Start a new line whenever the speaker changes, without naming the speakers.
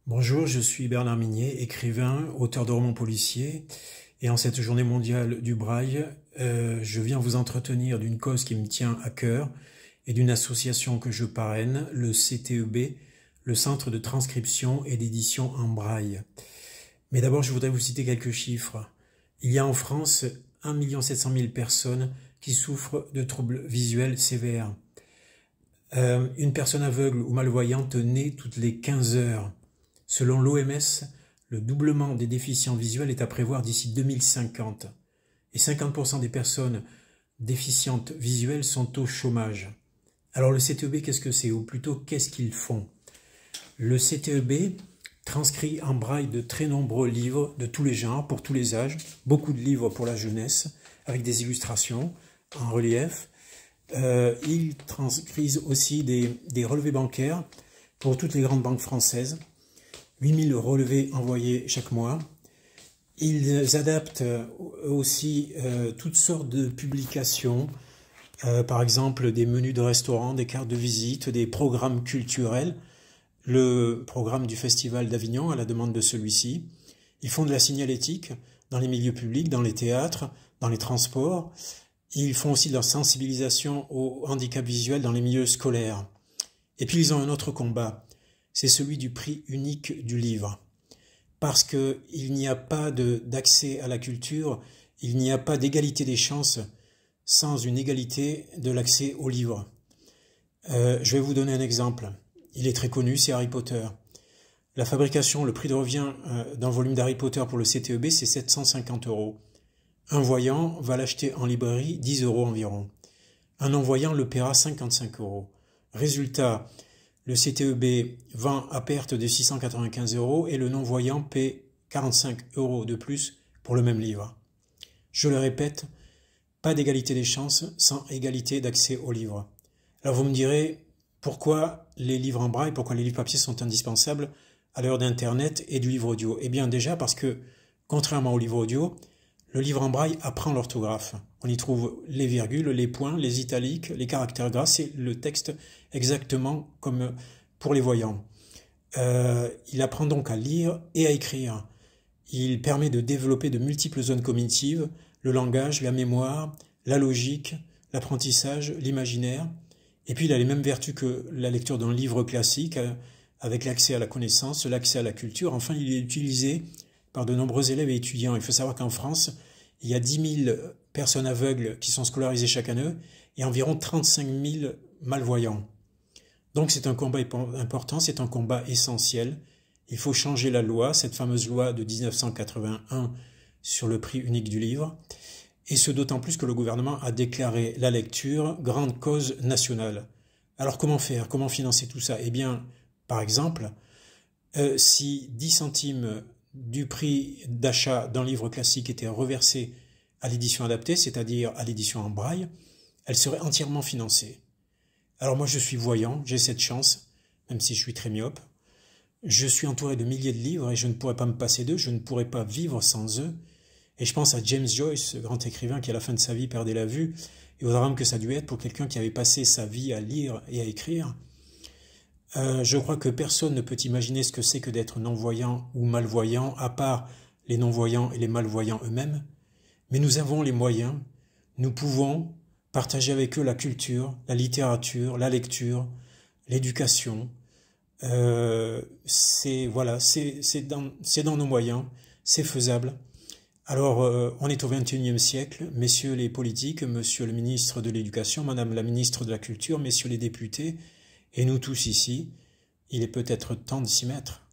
Bonjour, je suis Bernard Minier, écrivain, auteur de romans policiers, et en cette journée mondiale du braille, je viens vous entretenir d'une cause qui me tient à cœur et d'une association que je parraine, le CTEB, le Centre de transcription et d'édition en braille. Mais d'abord, je voudrais vous citer quelques chiffres. Il y a en France 1 700 000 personnes qui souffrent de troubles visuels sévères. Une personne aveugle ou malvoyante naît toutes les 15 heures. Selon l'OMS, le doublement des déficients visuels est à prévoir d'ici 2050. Et 50% des personnes déficientes visuelles sont au chômage. Alors le CTEB, qu'est-ce que c'est? Ou plutôt, qu'est-ce qu'ils font? Le CTEB transcrit en braille de très nombreux livres de tous les genres, pour tous les âges, beaucoup de livres pour la jeunesse, avec des illustrations en relief. Ils transcrivent aussi des relevés bancaires pour toutes les grandes banques françaises. 8000 relevés envoyés chaque mois. Ils adaptent aussi toutes sortes de publications, par exemple des menus de restaurants, des cartes de visite, des programmes culturels, le programme du Festival d'Avignon à la demande de celui-ci. Ils font de la signalétique dans les milieux publics, dans les théâtres, dans les transports. Ils font aussi de la sensibilisation au handicap visuel dans les milieux scolaires. Et puis ils ont un autre combat, c'est celui du prix unique du livre. Parce qu'il n'y a pas d'accès à la culture, il n'y a pas d'égalité des chances sans une égalité de l'accès au livre. Je vais vous donner un exemple. Il est très connu, c'est Harry Potter. La fabrication, le prix de revient d'un volume d'Harry Potter pour le CTEB, c'est 750 €. Un voyant va l'acheter en librairie 10 € environ. Un non-voyant le paiera 55 €. Résultat, le CTEB vend à perte de 695 € et le non-voyant paie 45 € de plus pour le même livre. Je le répète, pas d'égalité des chances sans égalité d'accès au livre. Alors vous me direz, pourquoi les livres en braille, pourquoi les livres papier sont indispensables à l'heure d'Internet et du livre audio? Eh bien déjà parce que, contrairement au livre audio, le livre en braille apprend l'orthographe. On y trouve les virgules, les points, les italiques, les caractères gras, c'est le texte exactement comme pour les voyants. Il apprend donc à lire et à écrire. Il permet de développer de multiples zones cognitives, le langage, la mémoire, la logique, l'apprentissage, l'imaginaire. Et puis il a les mêmes vertus que la lecture d'un livre classique, avec l'accès à la connaissance, l'accès à la culture. Enfin, il est utilisé par de nombreux élèves et étudiants. Il faut savoir qu'en France, il y a 10 000 personnes aveugles qui sont scolarisées chaque année et environ 35 000 malvoyants. Donc c'est un combat important, c'est un combat essentiel. Il faut changer la loi, cette fameuse loi de 1981 sur le prix unique du livre, et ce d'autant plus que le gouvernement a déclaré la lecture grande cause nationale. Alors comment faire? Comment financer tout ça? Eh bien, par exemple, si 10 centimes du prix d'achat d'un livre classique était reversé à l'édition adaptée, c'est-à-dire à l'édition en braille, elle serait entièrement financée. Alors moi je suis voyant, j'ai cette chance, même si je suis très myope. Je suis entouré de milliers de livres et je ne pourrais pas me passer d'eux, je ne pourrais pas vivre sans eux. Et je pense à James Joyce, ce grand écrivain qui à la fin de sa vie perdait la vue, et au drame que ça a dû être pour quelqu'un qui avait passé sa vie à lire et à écrire. Je crois que personne ne peut imaginer ce que c'est que d'être non-voyant ou malvoyant, à part les non-voyants et les malvoyants eux-mêmes. Mais nous avons les moyens, nous pouvons partager avec eux la culture, la littérature, la lecture, l'éducation. C'est dans nos moyens, c'est faisable. Alors, on est au XXIe siècle, messieurs les politiques, monsieur le ministre de l'Éducation, madame la ministre de la Culture, messieurs les députés, et nous tous ici, il est peut-être temps de s'y mettre.